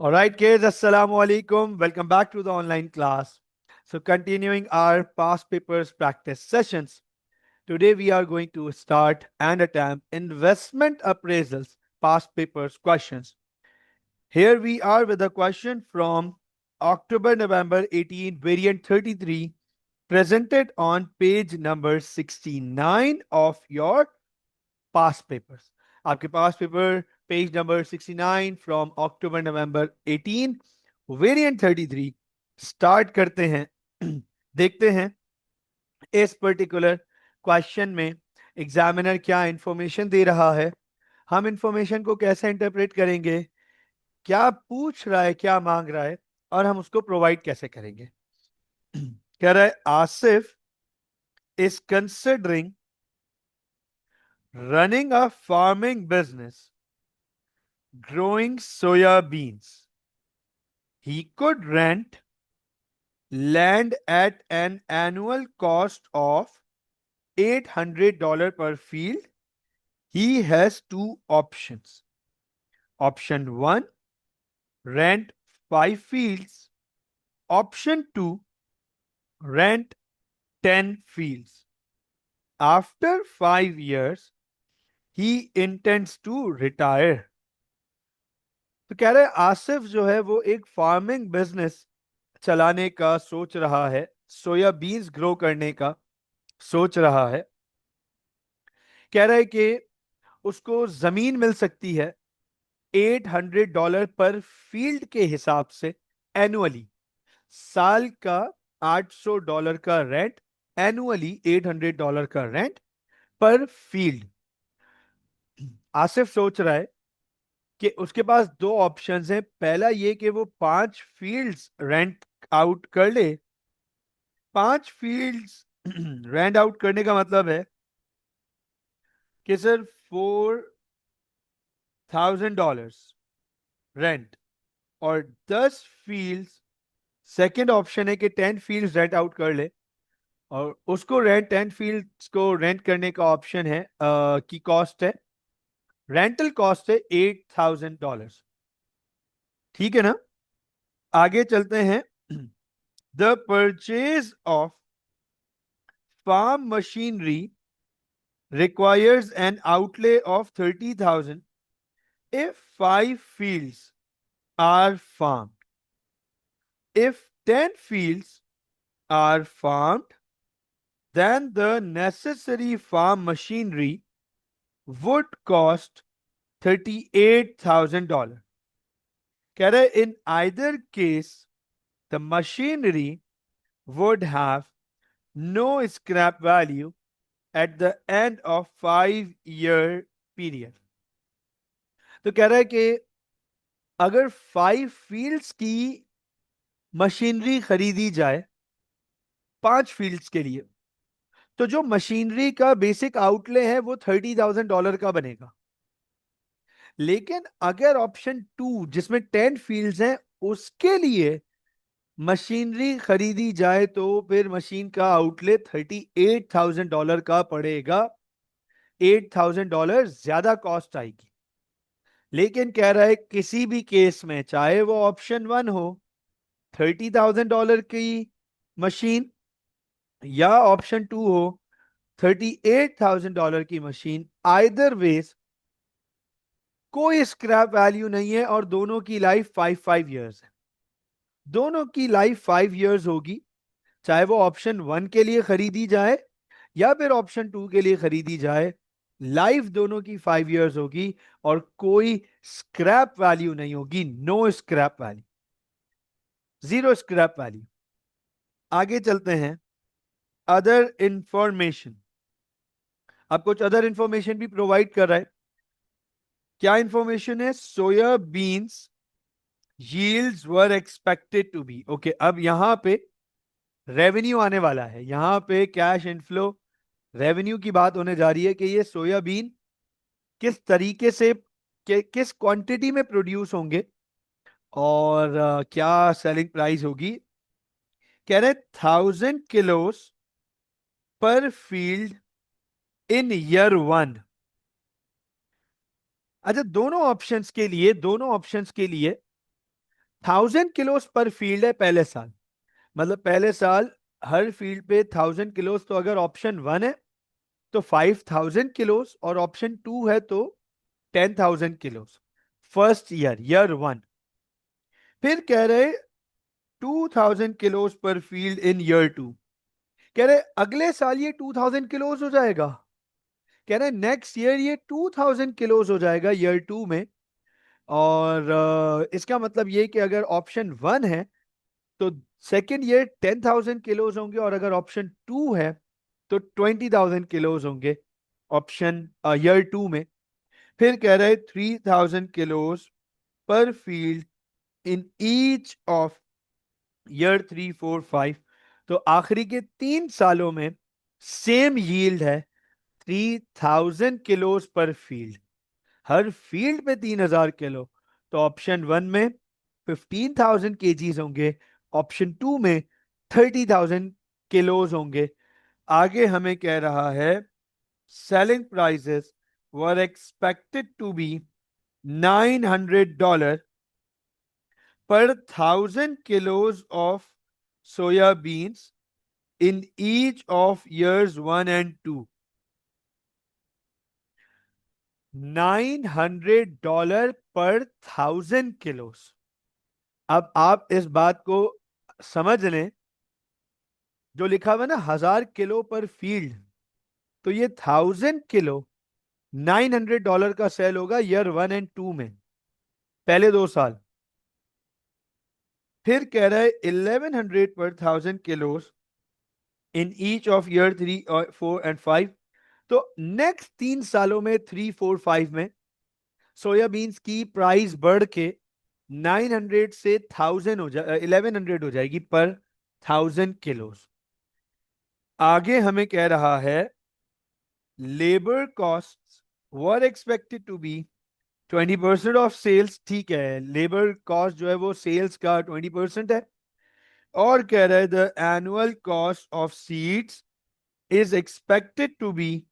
All right, kids, Assalamu alaikum. Welcome back to the online class. So, continuing our past papers practice sessions, today we are going to start and attempt investment appraisals past papers questions. Here we are with a question from October November 18, variant 33, presented on page number 69 of your past papers. आपके पास paper page number 69 from October November 18 variant 33 start करते हैं। देखते हैं इस particular question में examiner क्या information दे रहा है, हम इंफॉर्मेशन को कैसे इंटरप्रेट करेंगे, क्या पूछ रहा है, क्या मांग रहा है और हम उसको प्रोवाइड कैसे करेंगे। कह रहा है Asif is considering running a farming business growing soya beans. He could rent land at an annual cost of $800 per field. He has two options. Option 1, rent 5 fields. Option 2, rent 10 fields. After 5 years, he intends to retire. तो कह रहे आसिफ जो है वो एक farming business चलाने का सोच रहा है, सोया बीन्स ग्रो करने का सोच रहा है। कह रहा है कि उसको जमीन मिल सकती है $800 पर फील्ड के हिसाब से एनुअली, साल का $800 का रेंट, एनुअली $800 का रेंट पर फील्ड। आसिफ सोच रहा है कि उसके पास दो ऑप्शंस हैं। पहला ये कि वो 5 फील्ड्स रेंट आउट कर ले। 5 फील्ड्स रेंट आउट करने का मतलब है कि सर $4,000 रेंट, और 10 फील्ड्स, सेकेंड ऑप्शन है कि 10 फील्ड्स रेंट आउट कर ले और उसको रेंट 10 फील्ड्स को रेंट करने का ऑप्शन है की कॉस्ट है, रेंटल कॉस्ट है $8,000। ठीक है ना, आगे चलते हैं। The purchase of farm machinery requires an outlay of 30,000 if 5 fields are farmed. If 10 fields are farmed, then the necessary farm machinery would cost $38,000. कह रहे in either case, the machinery would have no scrap value at the end of 5-year period. तो कह रहा है कि अगर 5 fields की machinery खरीदी जाए 5 फील्ड्स के लिए, तो जो मशीनरी का बेसिक आउटले है वो $30,000 का बनेगा। लेकिन अगर ऑप्शन 2 जिसमें 10 फील्ड्स हैं उसके लिए मशीनरी खरीदी जाए तो फिर मशीन का आउटले $38,000 का पड़ेगा। $8,000 ज्यादा कॉस्ट आएगी। लेकिन कह रहा है किसी भी केस में, चाहे वो ऑप्शन 1 हो $30,000 की मशीन या ऑप्शन 2 हो $38,000 की मशीन, आइदर वेज कोई स्क्रैप वैल्यू नहीं है और दोनों की लाइफ 5 इयर्स है। दोनों की लाइफ 5 इयर्स होगी, चाहे वो ऑप्शन 1 के लिए खरीदी जाए या फिर ऑप्शन 2 के लिए खरीदी जाए। लाइफ दोनों की 5 इयर्स होगी और कोई स्क्रैप वैल्यू नहीं होगी, no scrap value, zero scrap value. आगे चलते हैं। अदर इंफॉर्मेशन, अब कुछ अदर इंफॉर्मेशन भी प्रोवाइड कर रहा है। क्या इंफॉर्मेशन है? Soya beans yields were expected to be, okay, अब यहां पे रेवेन्यू आने वाला है, यहां पे कैश इनफ्लो रेवेन्यू की बात होने जा रही है कि ये सोयाबीन किस तरीके से किस क्वांटिटी में प्रोड्यूस होंगे और क्या सेलिंग प्राइस होगी। कह रहे 1,000 किलोस पर फील्ड इन ईयर 1। अच्छा, दोनों ऑप्शंस के लिए 1000 किलोस पर फील्ड है पहले साल, मतलब पहले साल हर फील्ड पे 1000 किलोस। तो अगर ऑप्शन 1 है तो 5000 किलोस, और ऑप्शन 2 है तो 10,000 किलोस फर्स्ट ईयर, ईयर 1। फिर कह रहे 2000 किलोस पर फील्ड इन ईयर 2। कह रहे अगले साल ये 2000 किलोस हो जाएगा। कह रहे नेक्स्ट ईयर ये 2000 किलोस हो जाएगा ईयर 2 में। और इसका मतलब ये कि अगर ऑप्शन 1 है तो सेकेंड ईयर 10,000 किलोस होंगे, और अगर ऑप्शन 2 है तो 20,000 किलोस होंगे ऑप्शन ईयर 2 में। फिर कह रहे 3,000 किलोस पर field in each of year 3, 4, 5। तो आखिरी के 3 सालों में सेम यील्ड है 3,000 किलोस पर फील्ड, हर फील्ड पे 3,000 किलो। तो ऑप्शन 1 में 15,000 केजीज होंगे, ऑप्शन 2 में 30,000 किलोज होंगे। आगे हमें कह रहा है selling prices were expected to be $900 per 1,000 kilos of soya beans in each of years 1 and 2। $900 पर 1,000 किलोस। अब आप इस बात को समझ लें, जो लिखा हुआ है ना 1,000 किलो पर फील्ड, तो ये 1,000 किलो $900 का सेल होगा ईयर 1 एंड 2 में, पहले 2 साल। फिर कह रहा है 1,100 पर 1,000 किलोस in each of year 3, 4 and 5। तो नेक्स्ट 3 सालों में 3, 4, 5 में सोयाबीन्स की प्राइस बढ़ के 900 से 1,000 हो जाए, 1,100 हो जाएगी पर 1,000 किलोस। आगे हमें कह रहा है labour cost were expected to be 20% of sales. ठीक है, लेबर कॉस्ट जो है वो सेल्स का 20% है। और कह रहा है the annual cost of seeds is expected to be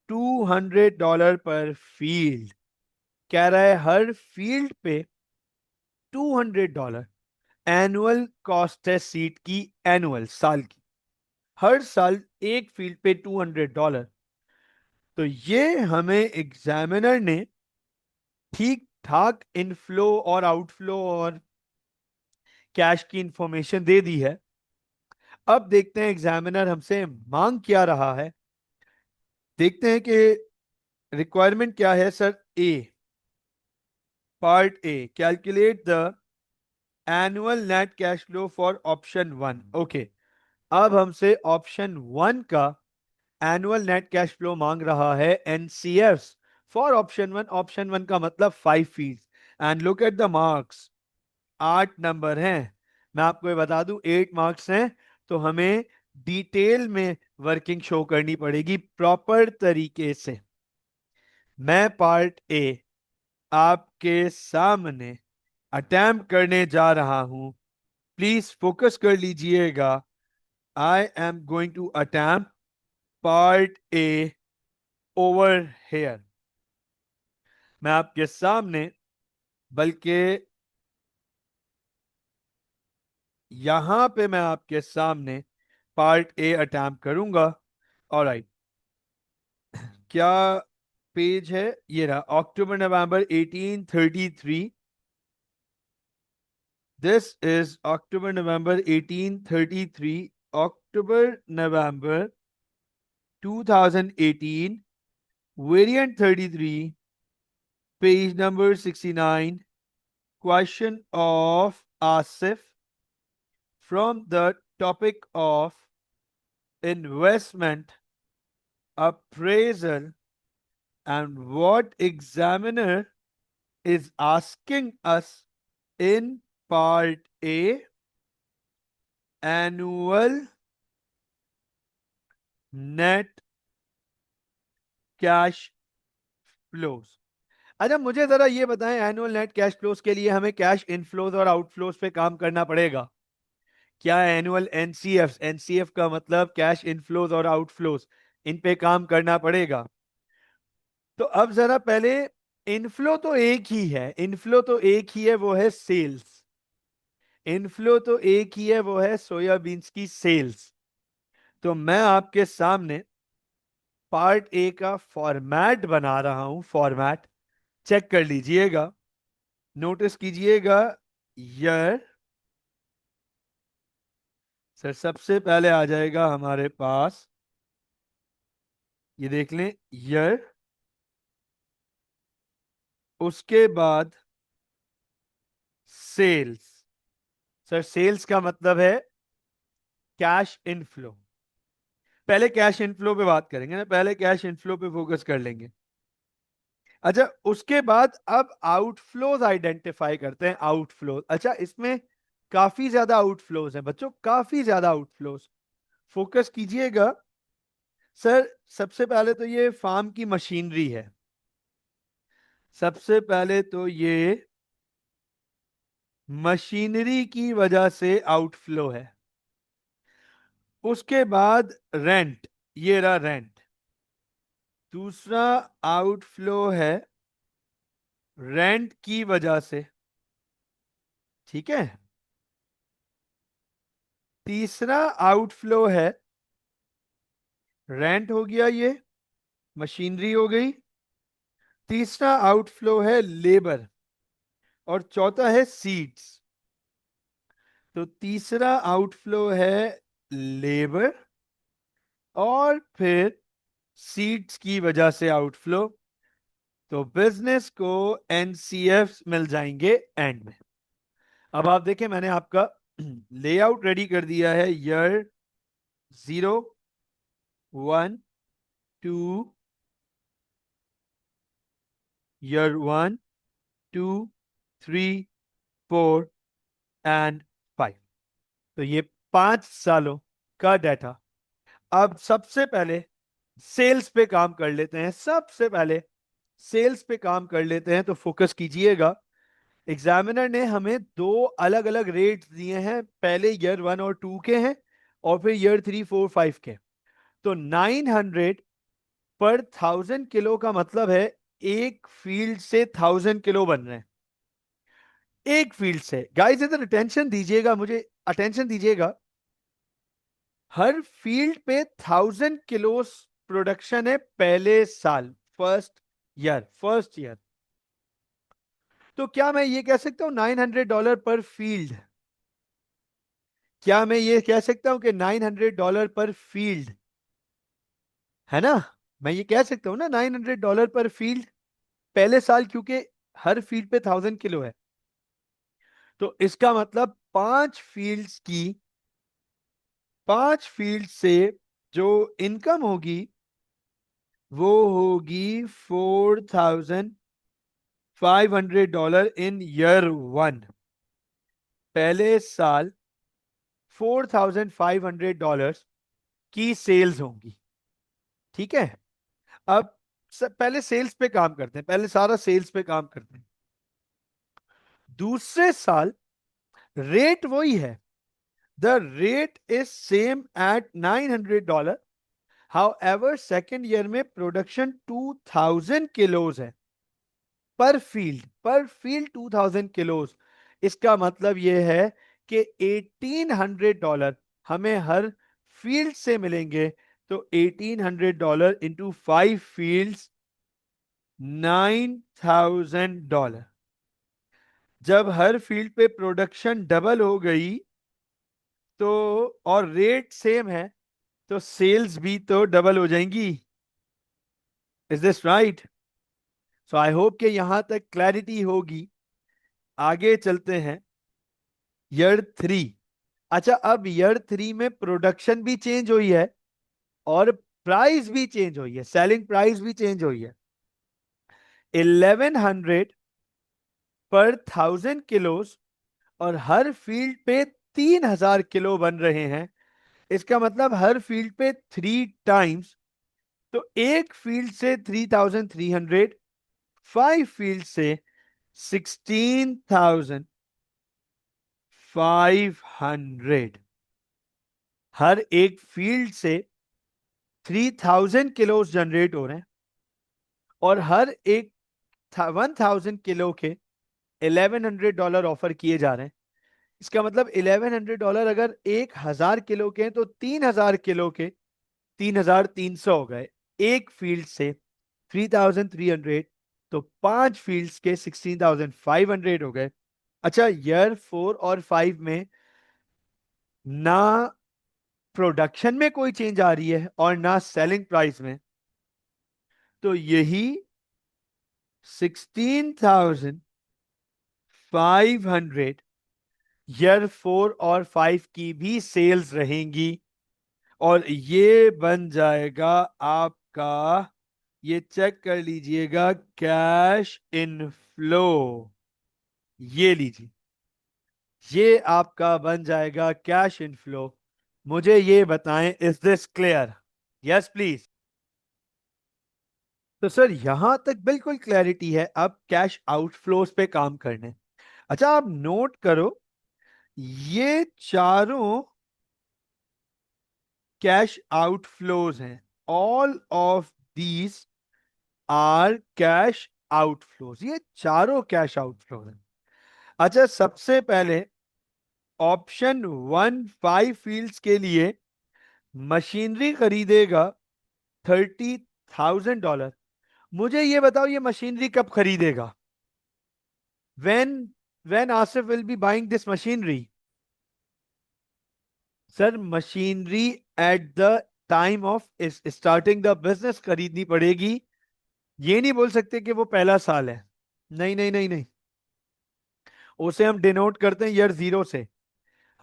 $200 per field. कह रहा है हर फील्ड पे $200 एनुअल कॉस्ट है सीट की, एनुअल साल की, हर साल एक फील्ड पे $200। तो ये हमें एग्जामिनर ने ठीक ठाक इनफ्लो और आउटफ्लो और कैश की इंफॉर्मेशन दे दी है। अब देखते हैं एग्जामिनर हमसे मांग क्या रहा है। देखते हैं कि रिक्वायरमेंट क्या है sir. A, part A, calculate the annual net cash flow for option 1। Okay, अब हमसे ऑप्शन 1 का एनुअल नेट कैश फ्लो मांग रहा है एनसीएफ फॉर ऑप्शन 1। ऑप्शन 1 का मतलब 5 field. And look at the marks, 8 number हैं। मैं आपको ये बता दूं 8 मार्क्स हैं, तो हमें डिटेल में वर्किंग शो करनी पड़ेगी प्रॉपर तरीके से। मैं पार्ट ए आपके सामने अटेम्प्ट करने जा रहा हूं, प्लीज फोकस कर लीजिएगा। I am going to attempt part A over here. मैं आपके सामने, बल्कि यहां पे मैं आपके सामने पार्ट ए अटेम्प्ट करूंगा। ऑलराइट, क्या पेज है? ये रहा, October November 1833। This is October November 1833, October November 2018, variant 33, page number 69, question of आसिफ from the topic of investment appraisal, and what examiner is asking us in part A, annual net cash flows। अच्छा, मुझे जरा ये बताएं, annual net cash flows के लिए हमें cash inflows और आउटफ्लोज पे काम करना पड़ेगा क्या? एनुअल एनसीएफ, एनसीएफ का मतलब कैश इनफ्लोज और आउटफ्लोज, इन पे काम करना पड़ेगा। तो अब जरा पहले, इनफ्लो तो एक ही है, इनफ्लो तो एक ही है, वो है सेल्स। इनफ्लो तो एक ही है, वो है सोयाबीन्स की सेल्स। तो मैं आपके सामने पार्ट ए का फॉर्मेट बना रहा हूं, फॉर्मेट चेक कर लीजिएगा, नोटिस कीजिएगा। ईयर, सर सबसे पहले आ जाएगा हमारे पास, ये देख लें, ईयर, उसके बाद सेल्स। सर सेल्स का मतलब है कैश इनफ्लो। पहले कैश इनफ्लो पे बात करेंगे ना, पहले कैश इनफ्लो पे फोकस कर लेंगे। अच्छा, उसके बाद अब आउटफ्लोज आइडेंटिफाई करते हैं, आउटफ्लोज। अच्छा, इसमें काफी ज्यादा आउटफ्लोज हैं बच्चों, काफी ज्यादा आउटफ्लोज। फोकस कीजिएगा। सर सबसे पहले तो ये फार्म की मशीनरी है, सबसे पहले तो ये मशीनरी की वजह से आउटफ्लो है। उसके बाद रेंट, ये रहा रेंट। दूसरा आउटफ्लो है रेंट की वजह से, ठीक है। तीसरा आउटफ्लो है, रेंट हो गया, ये मशीनरी हो गई। तीसरा आउटफ्लो है लेबर, और चौथा है सीड्स। तो तीसरा आउटफ्लो है लेबर, और फिर सीड्स की वजह से आउटफ्लो। तो बिजनेस को एनसीएफ मिल जाएंगे एंड में। अब आप देखें, मैंने आपका लेआउट रेडी कर दिया है। Year 0, 1, 2, year 1, 2, 3, 4 and 5। तो ये 5 सालों का डाटा। अब सबसे पहले सेल्स पे काम कर लेते हैं, सबसे पहले सेल्स पे काम कर लेते हैं। तो फोकस कीजिएगा, एग्जामिनर ने हमें दो अलग अलग रेट्स दिए हैं, पहले ईयर 1 और 2 के हैं, और फिर ईयर 3, 4, 5 के। तो 900 पर 1000 किलो का मतलब है एक फील्ड से 1000 किलो बन रहे हैं, एक फील्ड से। गाइस इधर अटेंशन दीजिएगा, मुझे अटेंशन दीजिएगा। हर फील्ड पे 1000 किलो प्रोडक्शन है पहले साल, फर्स्ट ईयर। तो क्या मैं ये कह सकता हूं $900 पर फील्ड? क्या मैं ये कह सकता हूं कि $900 पर फील्ड, है ना? मैं ये कह सकता हूं ना $900 पर फील्ड पहले साल, क्योंकि हर फील्ड पे 1000 किलो है। तो इसका मतलब पांच फील्ड से जो इनकम होगी वो होगी $4500 इन ईयर 1। पहले साल $4500 की सेल्स होंगी, ठीक है। अब पहले सेल्स पे काम करते हैं, पहले सारा सेल्स पे काम करते हैं। दूसरे साल रेट वही है, the rate is same at $900। However second year में प्रोडक्शन 2000 किलोज है पर फील्ड 2000 किलोज। इसका मतलब यह है कि $1800 हमें हर फील्ड से मिलेंगे। तो $1800 इंटू 5 फील्ड्स, $9000। जब हर फील्ड पे प्रोडक्शन डबल हो गई तो, और रेट सेम है, तो सेल्स भी तो डबल हो जाएंगी। Is this right? So I hope कि यहां तक क्लैरिटी होगी। आगे चलते हैं, ईयर 3। अच्छा, अब ईयर 3 में प्रोडक्शन भी चेंज हुई है और प्राइस भी चेंज हुई है, सेलिंग प्राइस भी चेंज हुई है। 1100 पर 1000 किलोज, और हर फील्ड पे 3000 किलो बन रहे हैं। इसका मतलब हर फील्ड पे 3 टाइम्स। तो एक फील्ड से 3300, 5 फील्ड से 16500। हर एक फील्ड से 3000 किलोज जनरेट हो रहे हैं, और हर एक 1000 किलो के $1100 ऑफर किए जा रहे हैं। इसका मतलब $1100 अगर 1000 किलो के हैं तो 3000 किलो के 3300 हो गए। एक फील्ड से 3300, तो 5 फील्ड्स के 16500 हो गए। अच्छा, ईयर 4 और 5 में ना प्रोडक्शन में कोई चेंज आ रही है और ना सेलिंग प्राइस में, तो यही 16500 ईयर 4 और 5 की भी सेल्स रहेंगी। और ये बन जाएगा आपका, ये चेक कर लीजिएगा, कैश इनफ्लो। ये लीजिए, ये आपका बन जाएगा कैश इनफ्लो। मुझे ये बताएं, is this clear? Yes please. तो सर यहां तक बिल्कुल क्लैरिटी है, अब कैश आउटफ्लोज पे काम करने। अच्छा, आप नोट करो, ये चारों कैश आउटफ्लोज हैं। All of these are cash outflows, ये चारों कैश आउटफ्लोज हैं। अच्छा, सबसे पहले ऑप्शन 1, 5 फील्ड्स के लिए मशीनरी खरीदेगा $30,000। मुझे ये बताओ, ये मशीनरी कब खरीदेगा? when Asif will be buying this machinery? Sir machinery at the time of starting the business खरीदनी पड़ेगी। ये नहीं बोल सकते कि वो पहला साल है। नहीं नहीं नहीं नहीं, उसे हम डिनोट करते हैं ईयर 0 से।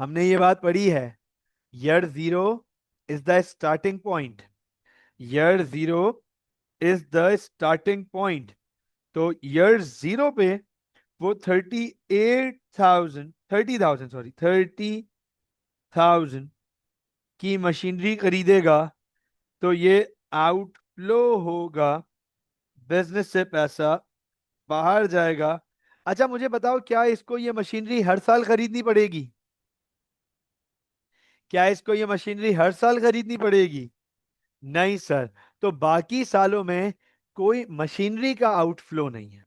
हमने ये बात पढ़ी है, year 0 is the starting point. Year 0 is the starting point. तो ईयर 0 पे वो 30,000 की मशीनरी खरीदेगा, तो ये आउटफ्लो होगा, बिजनेस से पैसा बाहर जाएगा। अच्छा मुझे बताओ, क्या इसको ये मशीनरी हर साल खरीदनी पड़ेगी? क्या इसको ये मशीनरी हर साल खरीदनी पड़ेगी? नहीं सर। तो बाकी सालों में कोई मशीनरी का आउटफ्लो नहीं है,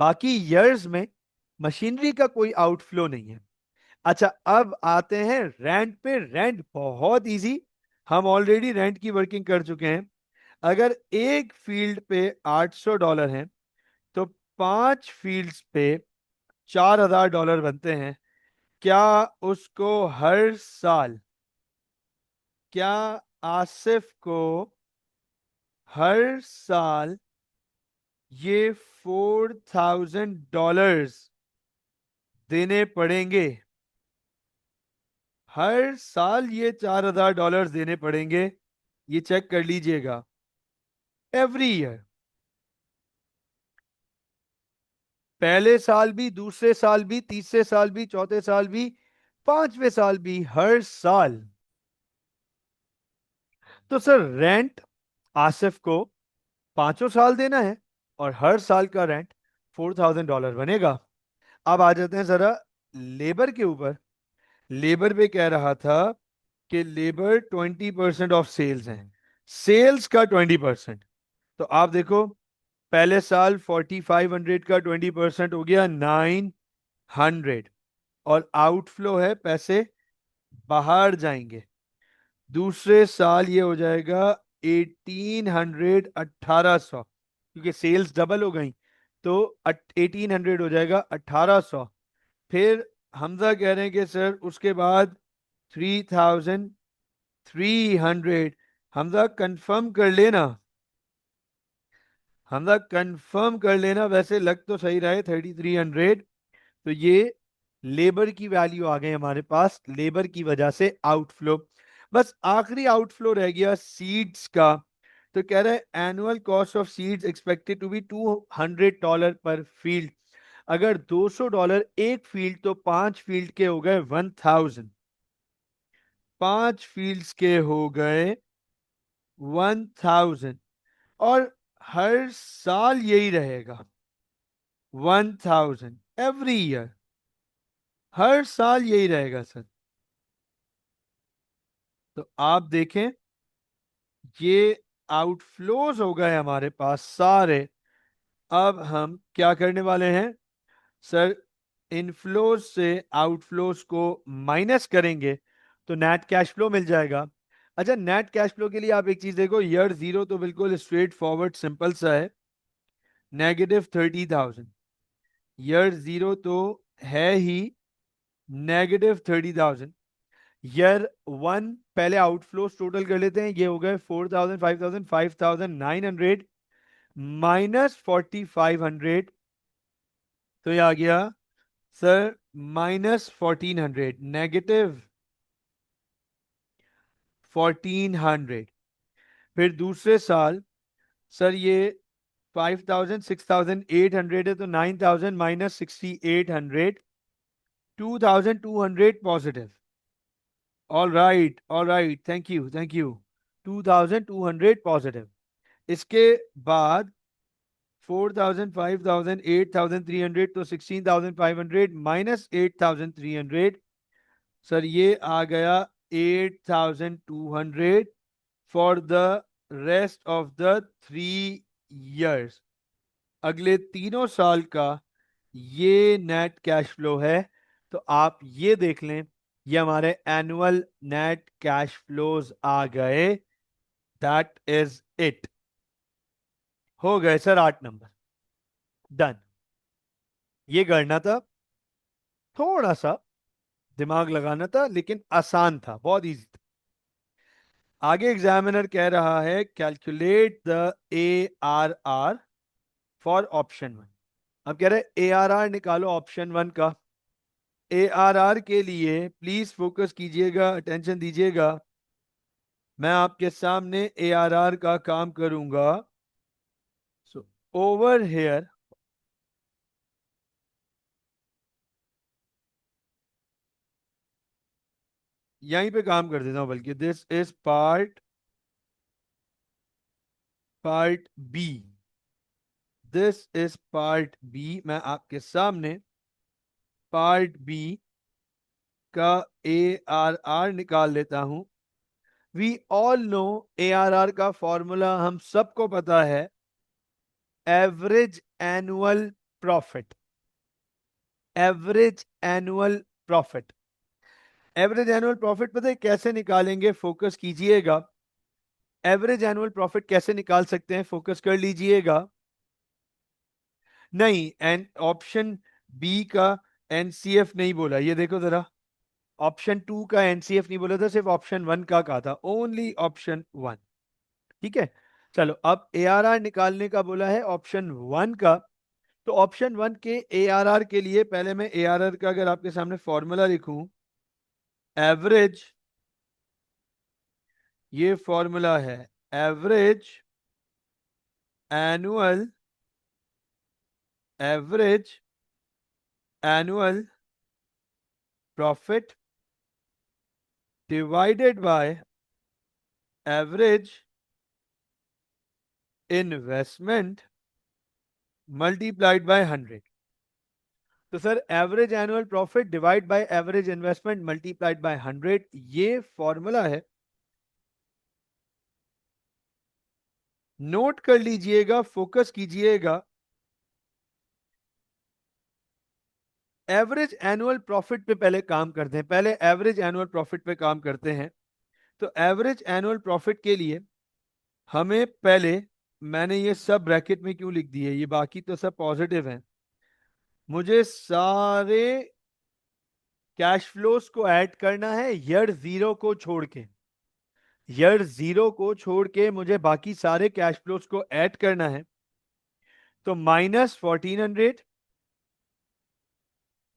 बाकी ईयर्स में मशीनरी का कोई आउटफ्लो नहीं है। अच्छा, अब आते हैं रेंट पे। रेंट बहुत इजी, हम ऑलरेडी रेंट की वर्किंग कर चुके हैं। अगर एक फील्ड पे $800 है, तो 5 फील्ड्स पे $4000 बनते हैं। क्या उसको हर साल, क्या आसिफ को हर साल ये $4000 देने पड़ेंगे? हर साल ये $4000 देने पड़ेंगे, ये चेक कर लीजिएगा, एवरी ईयर। पहले साल भी, दूसरे साल भी, तीसरे साल भी, चौथे साल भी, 5वें साल भी, हर साल। तो सर रेंट आसिफ को 5 साल देना है और हर साल का रेंट $4000 बनेगा। अब आ जाते हैं जरा लेबर के ऊपर। लेबर पे कह रहा था कि लेबर 20% ऑफ सेल्स है, सेल्स का 20%। तो आप देखो, पहले साल 4500 का 20% हो गया 900, और आउटफ्लो है, पैसे बाहर जाएंगे। दूसरे साल ये हो जाएगा 1800, 1800, क्योंकि सेल्स डबल हो गई, तो 1800 हो जाएगा 1800। फिर हमजा कह रहे हैं कि सर उसके बाद 3300। हमजा कंफर्म कर लेना, हमजा कंफर्म कर लेना, वैसे लग तो सही रहा है 3300। तो ये लेबर की वैल्यू आ गई हमारे पास, लेबर की वजह से आउटफ्लो। बस आखिरी आउटफ्लो रह गया सीड्स का। तो कह रहा है annual cost of seeds expected to be $200 per field. अगर $200 एक फील्ड, तो 5 फील्ड के हो गए 1000, 5 फील्ड्स के हो गए 1000, और हर साल यही रहेगा 1000 एवरी ईयर, हर साल यही रहेगा सर। तो आप देखें, ये आउटफ्लोज हो गए हमारे पास सारे। अब हम क्या करने वाले हैं सर? इनफ्लोज से आउटफ्लोज को माइनस करेंगे तो नेट कैश फ्लो मिल जाएगा। अच्छा, नेट कैश फ्लो के लिए आप एक चीज देखो, ईयर जीरो तो बिल्कुल स्ट्रेट फॉरवर्ड सिंपल सा है, -30,000। ईयर जीरो तो है ही -30,000। ईयर वन पहले आउटफ्लोज टोटल कर लेते हैं, ये हो गए 4,000, 5,000, 5,900 -4,500, तो ये आ गया सर -1,400, -1,400। फिर दूसरे साल सर ये 5,000, 6,800 है, तो 9,000 -6,800, 2,200 positive. All right, thank you, thank you. 2,200 positive. इसके बाद 4,000, 5,000, 8,300, तो 16,500 -8,300, सर ये आ गया 8,200 for the rest of the 3 years। अगले तीनों साल का ये नेट कैश फ्लो है। तो आप ये देख लें, ये हमारे एनुअल नेट कैश फ्लोज आ गए। That is it. हो गए सर 8 नंबर। डन। ये करना था, थोड़ा सा दिमाग लगाना था, लेकिन आसान था, बहुत इजी था। आगे एग्जामिनर कह रहा है calculate the ARR for option 1। अब कह रहे ARR निकालो ऑप्शन 1 का। ARR के लिए प्लीज फोकस कीजिएगा, अटेंशन दीजिएगा। मैं आपके सामने ARR का काम करूंगा। सो ओवर हेयर, यहीं पे काम कर देता हूं, बल्कि this is part B. This is part B. मैं आपके सामने पार्ट बी का ARR निकाल लेता हूं। वी ऑल नो ARR का फॉर्मूला हम सबको पता है, average annual profit. Average annual profit. Average annual profit पता है कैसे निकालेंगे? फोकस कीजिएगा। एवरेज एनुअल प्रॉफिट कैसे निकाल सकते हैं? फोकस कर लीजिएगा। नहीं, एन ऑप्शन बी का एनसीएफ नहीं बोला, ये देखो जरा। ऑप्शन 2 का एनसीएफ नहीं बोला था, सिर्फ ऑप्शन 1 का कहा था, ओनली ऑप्शन 1। ठीक है, चलो अब ARR निकालने का बोला है ऑप्शन 1 का। तो ऑप्शन 1 के ARR के लिए पहले मैं ARR का अगर आपके सामने फॉर्मूला लिखूं, एवरेज, ये फॉर्मूला है average annual, average annual profit divided by average investment multiplied by 100। तो sir average annual profit divide by average investment multiplied by 100, ये फॉर्मूला है। नोट कर लीजिएगा, फोकस कीजिएगा। एवरेज एनुअल प्रॉफिट पे पहले काम करते हैं, पहले एवरेज एनुअल प्रॉफिट पे काम करते हैं। तो एवरेज एनुअल प्रॉफिट के लिए हमें पहले, मैंने ये सब ब्रैकेट में क्यों लिख दिए, ये बाकी तो सब पॉजिटिव हैं, मुझे सारे कैश फ्लोज को ऐड करना है ईयर जीरो को छोड़ के। ईयर जीरो को छोड़ के मुझे बाकी सारे कैश फ्लोज को ऐड करना है। तो -1,400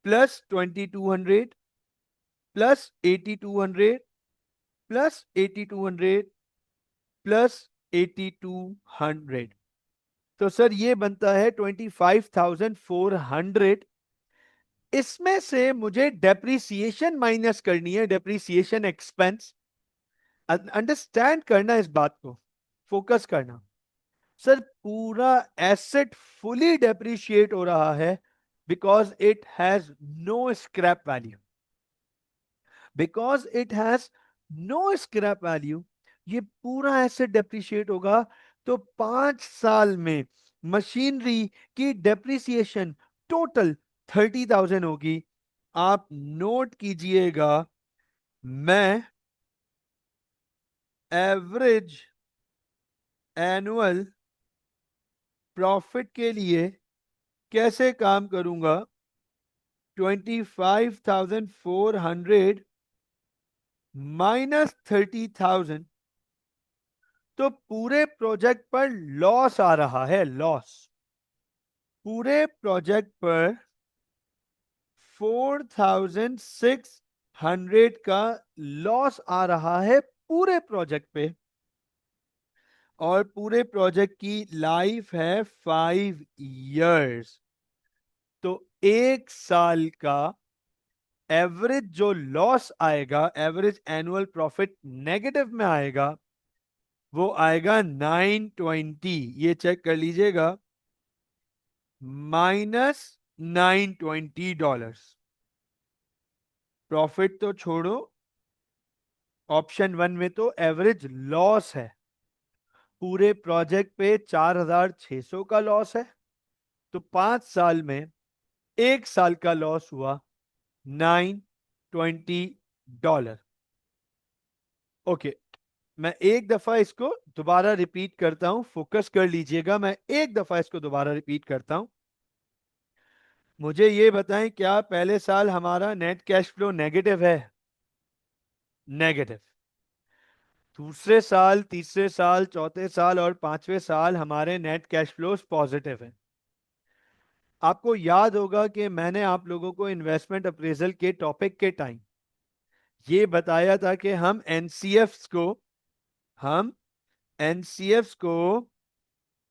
+2,200 +8,200 +8,200 +8,200, तो सर ये बनता है 25,400। इसमें से मुझे डेप्रीसिएशन माइनस करनी है, डेप्रीसिएशन एक्सपेंस। अंडरस्टैंड करना इस बात को, फोकस करना। सर पूरा एसेट फुली डेप्रिशिएट हो रहा है because it has no scrap value. Because it has no scrap value, ये पूरा एसेट डेप्रिशिएट होगा। तो 5 साल में मशीनरी की डेप्रिसिएशन टोटल 30,000 होगी। आप नोट कीजिएगा, मैं एवरेज एनुअल प्रॉफिट के लिए कैसे काम करूंगा। 25,400 माइनस 30,000, तो पूरे प्रोजेक्ट पर लॉस आ रहा है। लॉस पूरे प्रोजेक्ट पर 4,600 का लॉस आ रहा है पूरे प्रोजेक्ट पे। और पूरे प्रोजेक्ट की लाइफ है 5 years। तो 1 साल का एवरेज जो लॉस आएगा, एवरेज एनुअल प्रॉफिट नेगेटिव में आएगा, वो आएगा 920। ये चेक कर लीजिएगा, -$920। प्रॉफिट तो छोड़ो, ऑप्शन 1 में तो एवरेज लॉस है। पूरे प्रोजेक्ट पे 4,600 का लॉस है, तो 5 साल में 1 साल का लॉस हुआ $920। ओके, मैं एक दफा इसको दोबारा रिपीट करता हूं, फोकस कर लीजिएगा। मैं एक दफा इसको दोबारा रिपीट करता हूं। मुझे ये बताएं, क्या पहले साल हमारा नेट कैश फ्लो नेगेटिव है? नेगेटिव। दूसरे साल, तीसरे साल, चौथे साल और पांचवें साल हमारे नेट कैश फ्लोज पॉजिटिव हैं। आपको याद होगा कि मैंने आप लोगों को इन्वेस्टमेंट अप्रेजल के टॉपिक के टाइम ये बताया था कि हम एनसीएफ्स को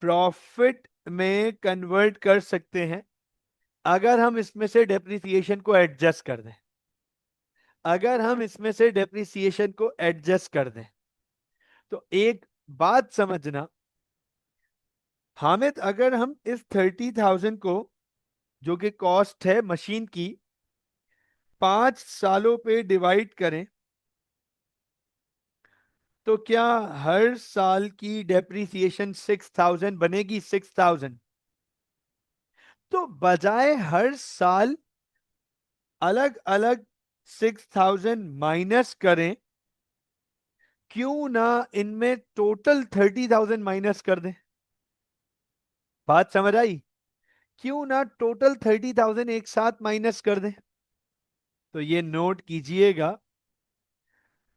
प्रॉफिट में कन्वर्ट कर सकते हैं अगर हम इसमें से डेप्रिसिएशन को एडजस्ट कर दें। अगर हम इसमें से डेप्रिसिएशन को एडजस्ट कर दें, तो एक बात समझना हामिद, अगर हम इस 30,000 को, जो कि कॉस्ट है मशीन की, 5 सालों पे डिवाइड करें, तो क्या हर साल की डेप्रिसिएशन 6,000 बनेगी? 6,000। तो बजाय हर साल अलग अलग 6,000 माइनस करें, क्यों ना इनमें टोटल 30,000 माइनस कर दें। बात समझ आई? क्यों ना टोटल 30,000 एक साथ माइनस कर दें। तो ये नोट कीजिएगा,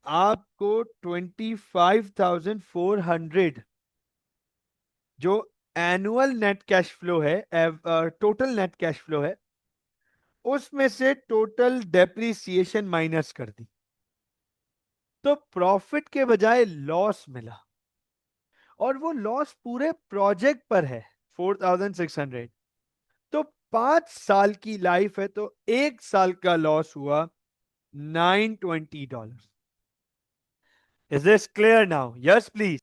आपको 25,400 जो एनुअल नेट कैश फ्लो है, टोटल नेट कैश फ्लो है, उसमें से टोटल डेप्रीसिएशन माइनस कर दी, तो प्रॉफिट के बजाय लॉस मिला। और वो लॉस पूरे प्रोजेक्ट पर है, 4,600। तो 5 साल की लाइफ है, तो 1 साल का लॉस हुआ $920। Is this clear now? Yes please.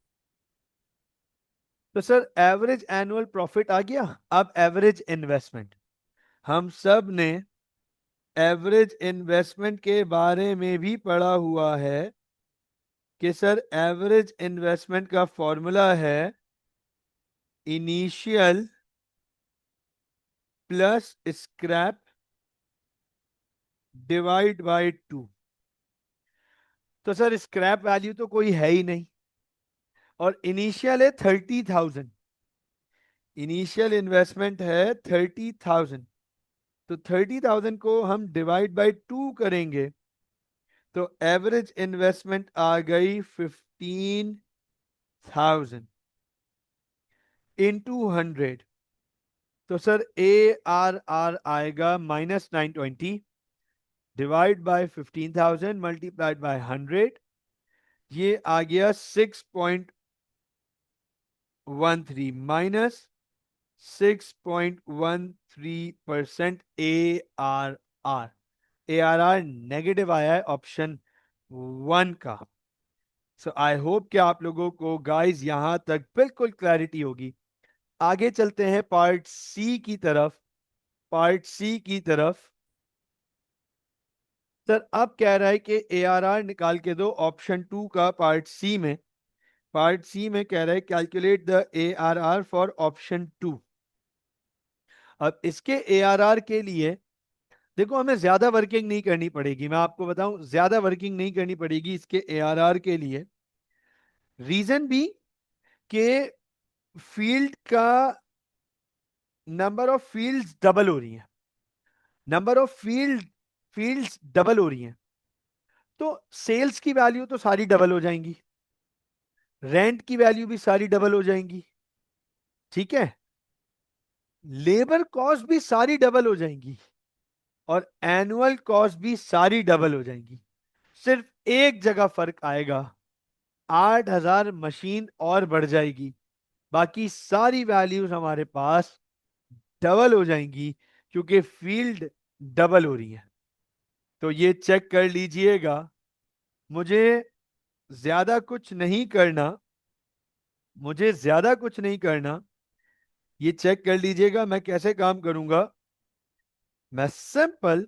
तो सर, एवरेज एनुअल प्रॉफिट आ गया। अब एवरेज इन्वेस्टमेंट, हम सब ने एवरेज इन्वेस्टमेंट के बारे में भी पढ़ा हुआ है कि सर एवरेज इन्वेस्टमेंट का फॉर्मूला है initial plus scrap divide by 2। तो सर स्क्रैप वैल्यू तो कोई है ही नहीं, और इनिशियल है 30,000। इनिशियल इन्वेस्टमेंट है 30,000, तो 30,000 को हम डिवाइड बाय 2 करेंगे, तो एवरेज इन्वेस्टमेंट आ गई 15,000 इंटू 100। तो सर ARR आएगा -920 डिवाइड बाय 15,000 मल्टीप्लाइड बाय 100। ये आ गया 6.13 -6.13% ARR। ARR नेगेटिव आया है ऑप्शन 1 का। सो आई होप कि आप लोगों को गाइस यहां तक बिल्कुल क्लैरिटी होगी। आगे चलते हैं पार्ट सी की तरफ। पार्ट सी की तरफ सर अब कह रहा है कि ARR निकाल के दो, ऑप्शन 2 का पार्ट सी में। पार्ट सी में कह रहा है calculate the ARR for option 2। अब इसके ARR के लिए देखो हमें ज्यादा वर्किंग नहीं करनी पड़ेगी, मैं आपको बताऊं, ज्यादा वर्किंग नहीं करनी पड़ेगी इसके एआरआर के लिए। रीजन भी कि फील्ड का नंबर ऑफ फील्ड्स डबल हो रही हैं, नंबर ऑफ फील्ड्स डबल हो रही हैं, तो सेल्स की वैल्यू तो सारी डबल हो जाएंगी, रेंट की वैल्यू भी सारी डबल हो जाएंगी, ठीक है, लेबर कॉस्ट भी सारी डबल हो जाएंगी, और एनुअल कॉस्ट भी सारी डबल हो जाएंगी। सिर्फ एक जगह फर्क आएगा, 8,000 मशीन और बढ़ जाएगी, बाकी सारी वैल्यूज हमारे पास डबल हो जाएंगी, क्योंकि फील्ड डबल हो रही है। तो ये चेक कर लीजिएगा, मुझे ज्यादा कुछ नहीं करना, मुझे ज्यादा कुछ नहीं करना। ये चेक कर लीजिएगा मैं कैसे काम करूंगा। मैं सिंपल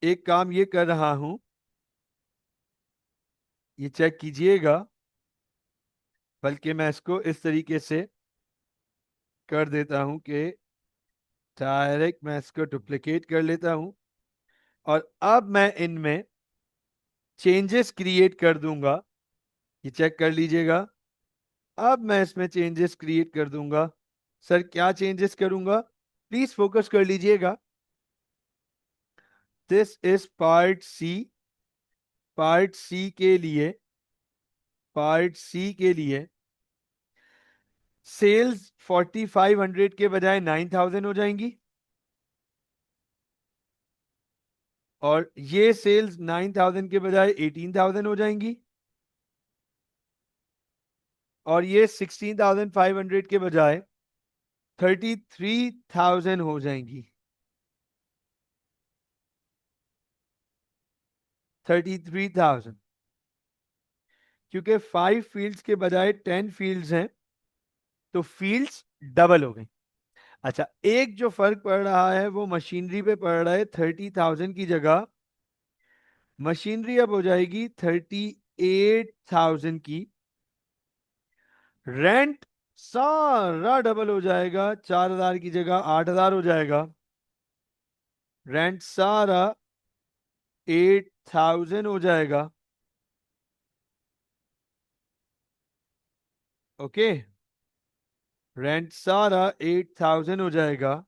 एक काम ये कर रहा हूं, ये चेक कीजिएगा, बल्कि मैं इसको इस तरीके से कर देता हूं कि डायरेक्ट मैं इसको डुप्लीकेट कर लेता हूं, और अब मैं इनमें चेंजेस क्रिएट कर दूंगा। ये चेक कर लीजिएगा, अब मैं इसमें चेंजेस क्रिएट कर दूंगा। सर क्या चेंजेस करूंगा, प्लीज फोकस कर लीजिएगा। This is part C, part C के लिए, पार्ट सी के लिए सेल्स 4,500 के बजाय 9,000 हो जाएंगी, और ये सेल्स 9,000 के बजाय 18,000 हो जाएंगी, और ये 16,500 के बजाय 33,000 हो जाएंगी, 33,000, क्योंकि 5 फील्ड्स के बजाय 10 फील्ड्स हैं, तो फील्ड्स डबल हो गई। अच्छा, एक जो फर्क पड़ रहा है वो मशीनरी पे पड़ रहा है, 30,000 की जगह मशीनरी अब हो जाएगी 38,000 की। रेंट सारा डबल हो जाएगा, 4,000 की जगह 8,000 हो जाएगा, रेंट सारा 8,000 हो जाएगा। ओके, रेंट सारा 8,000 हो जाएगा,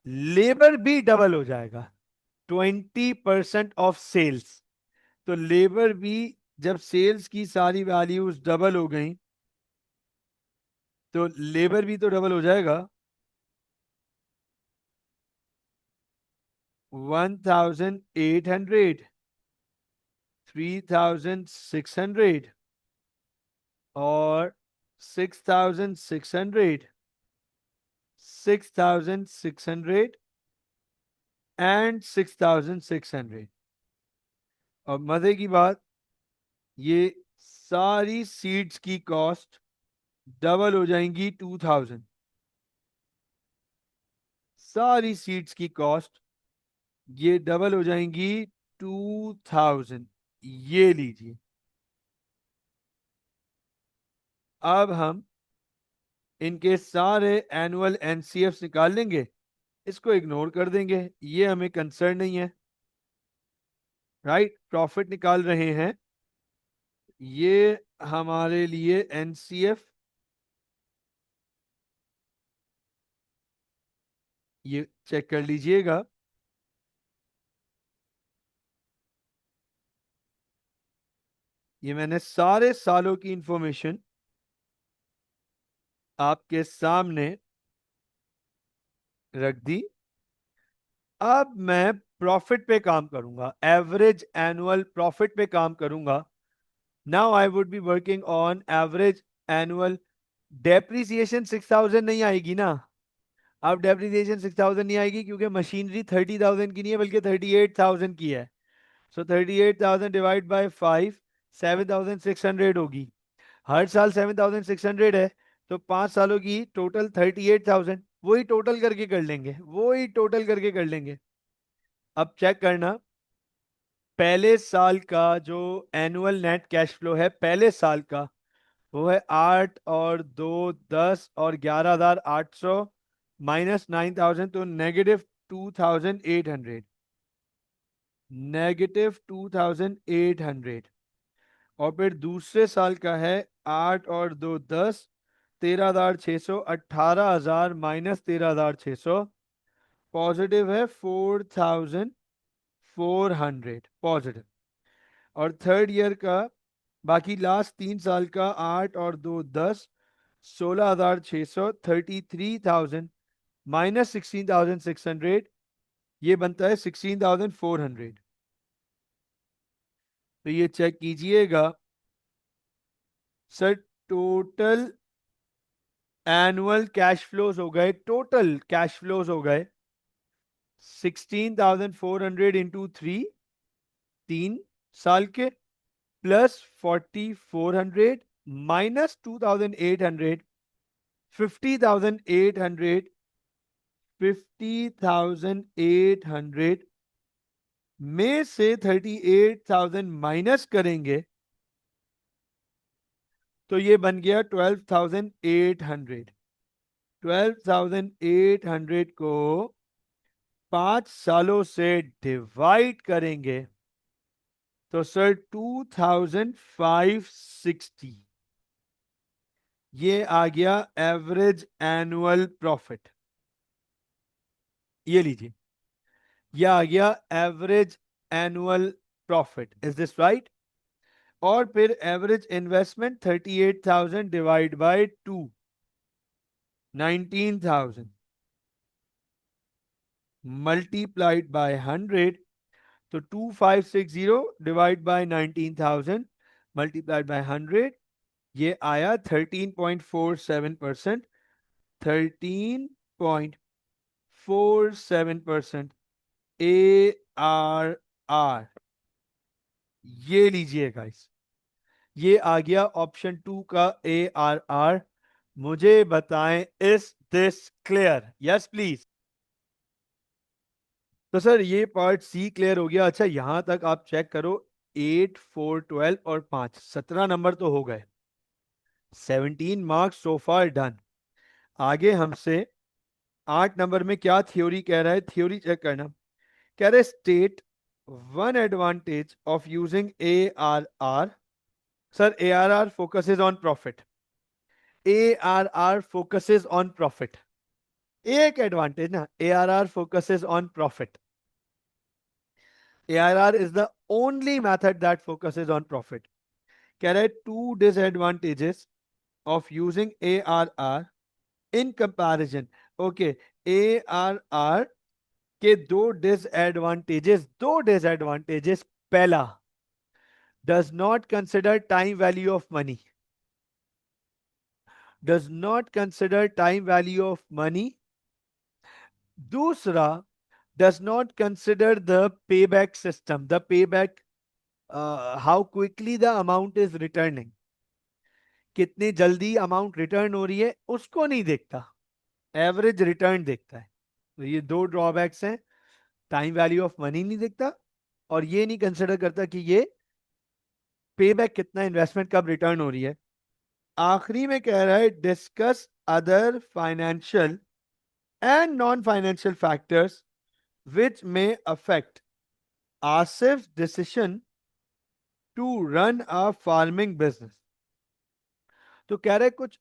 लेबर भी डबल हो जाएगा, 20% ऑफ सेल्स। तो लेबर भी, जब सेल्स की सारी वैल्यूज डबल हो गई, तो लेबर भी तो डबल हो जाएगा, 1,800, 3,600 और 6,600, 6,600 एंड 6,600। और मजे की बात, ये सारी सीड्स की कॉस्ट डबल हो जाएंगी, 2,000, सारी सीड्स की कॉस्ट ये डबल हो जाएंगी 2,000। ये लीजिए, अब हम इनके सारे एनुअल एनसीएफ निकाल लेंगे, इसको इग्नोर कर देंगे, ये हमें कंसर्न नहीं है। राइट, प्रॉफिट निकाल रहे हैं, ये हमारे लिए एनसीएफ, ये चेक कर लीजिएगा, ये मैंने सारे सालों की इंफॉर्मेशन आपके सामने रख दी। अब मैं प्रॉफिट पे काम करूंगा, एवरेज एनुअल प्रॉफिट पे काम करूंगा। Now I would be working on average annual. Depreciation 6,000 नहीं आएगी ना, अब डेप्रिसिएशन 6,000 नहीं आएगी, क्योंकि मशीनरी 30,000 की नहीं है बल्कि 38,000 की है। सो 38,000 डिवाइड बाय 5, 7,600 होगी। हर साल 7,600 है, तो 5 सालों की टोटल 38,000, वही टोटल करके कर लेंगे, वही टोटल करके कर लेंगे। अब चेक करना, पहले साल का जो एनुअल नेट कैश फ्लो है पहले साल का, वो है 8 और 2 10 और 11,800 -9,000, तो -2800, -2800। और फिर दूसरे साल का है 8 और 2 10, 13,600, 18,000 माइनस 13,600, पॉजिटिव है 4,400 पॉजिटिव। और थर्ड ईयर का बाकी लास्ट 3 साल का 8 और 2 10, 16,600, 33,000 माइनस 16,600, ये बनता है 16,400। तो ये चेक कीजिएगा sir, total annual cash flows हो गए, टोटल कैश फ्लोज हो गए 16,400 इंटू 3, 3 साल के, प्लस 4,400 माइनस 2,800, 50,800, 50,800 में से 38,000 माइनस करेंगे तो ये बन गया 12,800। 12,800 को 5 सालों से डिवाइड करेंगे तो सर 2,560, ये आ गया एवरेज एनुअल प्रॉफिट। ये लीजिए, ये आ गया average annual profit. Is this right? और फिर average investment 38,000 divide by 2, 19,000 multiplied by 100, तो 2,560 डिवाइड बाय 19,000 मल्टीप्लाइड बाय 100, ये आया 13.47%। 13.47% ARR। ये लीजिए गाइस, ये आ गया ऑप्शन 2 का ARR। मुझे बताएं, is this clear? Yes please. तो सर ये पार्ट सी क्लियर हो गया। अच्छा, यहां तक आप चेक करो, 8 4 12 और 5 17 नंबर तो हो गए। 17 मार्क्स सो फार डन। आगे हमसे 8 नंबर में क्या थ्योरी कह रहा है, थ्योरी चेक करना। कह रहे state one advantage of using ARR। Sir ARR focuses on profit, ARR focuses on profit. एक एडवांटेज ना, ARR focuses on profit. ARR is the only method that focuses on profit. कह रहे two disadvantages of using ARR in comparison. Okay, ARR के दो disadvantages। पहला, does not consider time value of money, does not consider time value of money। दूसरा, does not consider the payback system, the payback, how quickly the amount is returning, कितनी जल्दी amount return हो रही है उसको नहीं देखता, एवरेज रिटर्न देखता है। तो ये दो ड्रॉबैक्स हैं, टाइम वैल्यू ऑफ मनी नहीं देखता और ये नहीं कंसिडर करता कि ये पे बैक कितना, इन्वेस्टमेंट कब रिटर्न हो रही है। आखिरी में कह रहा है discuss other financial and non financial factors which में affect as if decision to run a farming business. तो कह रहे कुछ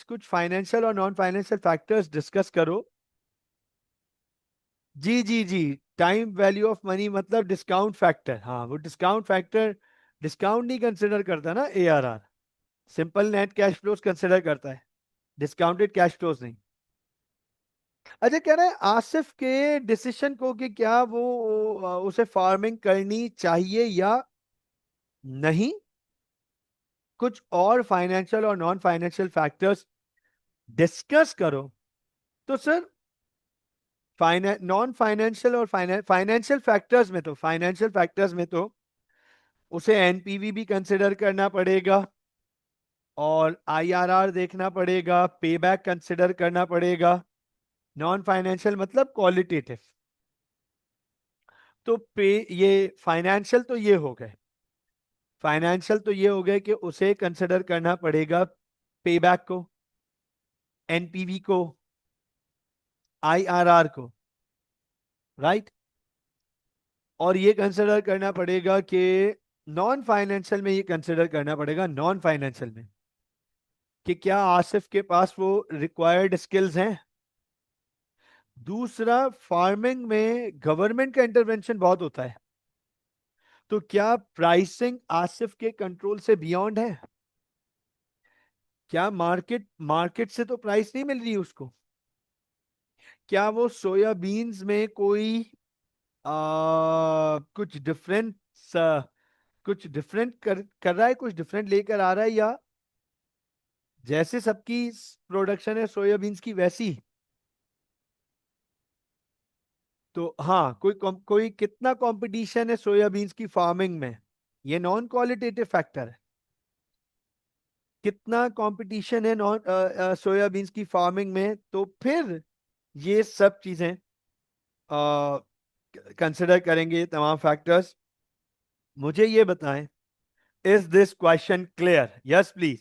कुछ फाइनेंशियल और नॉन फाइनेंशियल फैक्टर्स डिस्कस करो। जी जी जी, टाइम वैल्यू ऑफ मनी मतलब डिस्काउंट फैक्टर। हाँ, वो डिस्काउंट फैक्टर डिस्काउंट नहीं कंसिडर करता ना ARR, simple net cash flows consider करता है, डिस्काउंटेड कैश फ्लोज नहीं। अच्छा, कह रहे हैं आसिफ के डिसीजन को कि क्या वो उसे फार्मिंग करनी चाहिए या नहीं, कुछ और फाइनेंशियल और नॉन फाइनेंशियल फैक्टर्स डिस्कस करो। तो सर नॉन फाइनेंशियल और फाइनेंशियल फैक्टर्स में तो उसे एनपीवी भी कंसिडर करना पड़ेगा और आईआरआर देखना पड़ेगा, पे बैक कंसिडर करना पड़ेगा। नॉन फाइनेंशियल मतलब क्वालिटेटिव। तो पे ये फाइनेंशियल तो ये हो गए, फाइनेंशियल तो ये हो गए कि उसे कंसिडर करना पड़ेगा पे बैक को, एनपीवी को, आईआरआर को। राइट। और ये कंसिडर करना पड़ेगा कि नॉन फाइनेंशियल में, ये कंसिडर करना पड़ेगा नॉन फाइनेंशियल में कि क्या आसिफ के पास वो रिक्वायर्ड स्किल्स हैं। दूसरा, फार्मिंग में गवर्नमेंट का इंटरवेंशन बहुत होता है, तो क्या प्राइसिंग आसिफ के कंट्रोल से बियॉन्ड है? क्या मार्केट मार्केट से तो प्राइस नहीं मिल रही उसको? क्या वो सोयाबीन्स में कोई कुछ डिफरेंट कुछ डिफरेंट कर रहा है, कुछ डिफरेंट लेकर आ रहा है, या जैसे सबकी प्रोडक्शन है सोयाबीन्स की वैसी? तो हाँ, कोई कितना कंपटीशन है सोयाबीन्स की फार्मिंग में, ये नॉन क्वालिटेटिव फैक्टर है। कितना कंपटीशन है नॉन सोयाबीन्स की फार्मिंग में, तो फिर ये सब चीजें कंसिडर करेंगे, तमाम फैक्टर्स। मुझे ये बताएं, is this question clear? Yes please.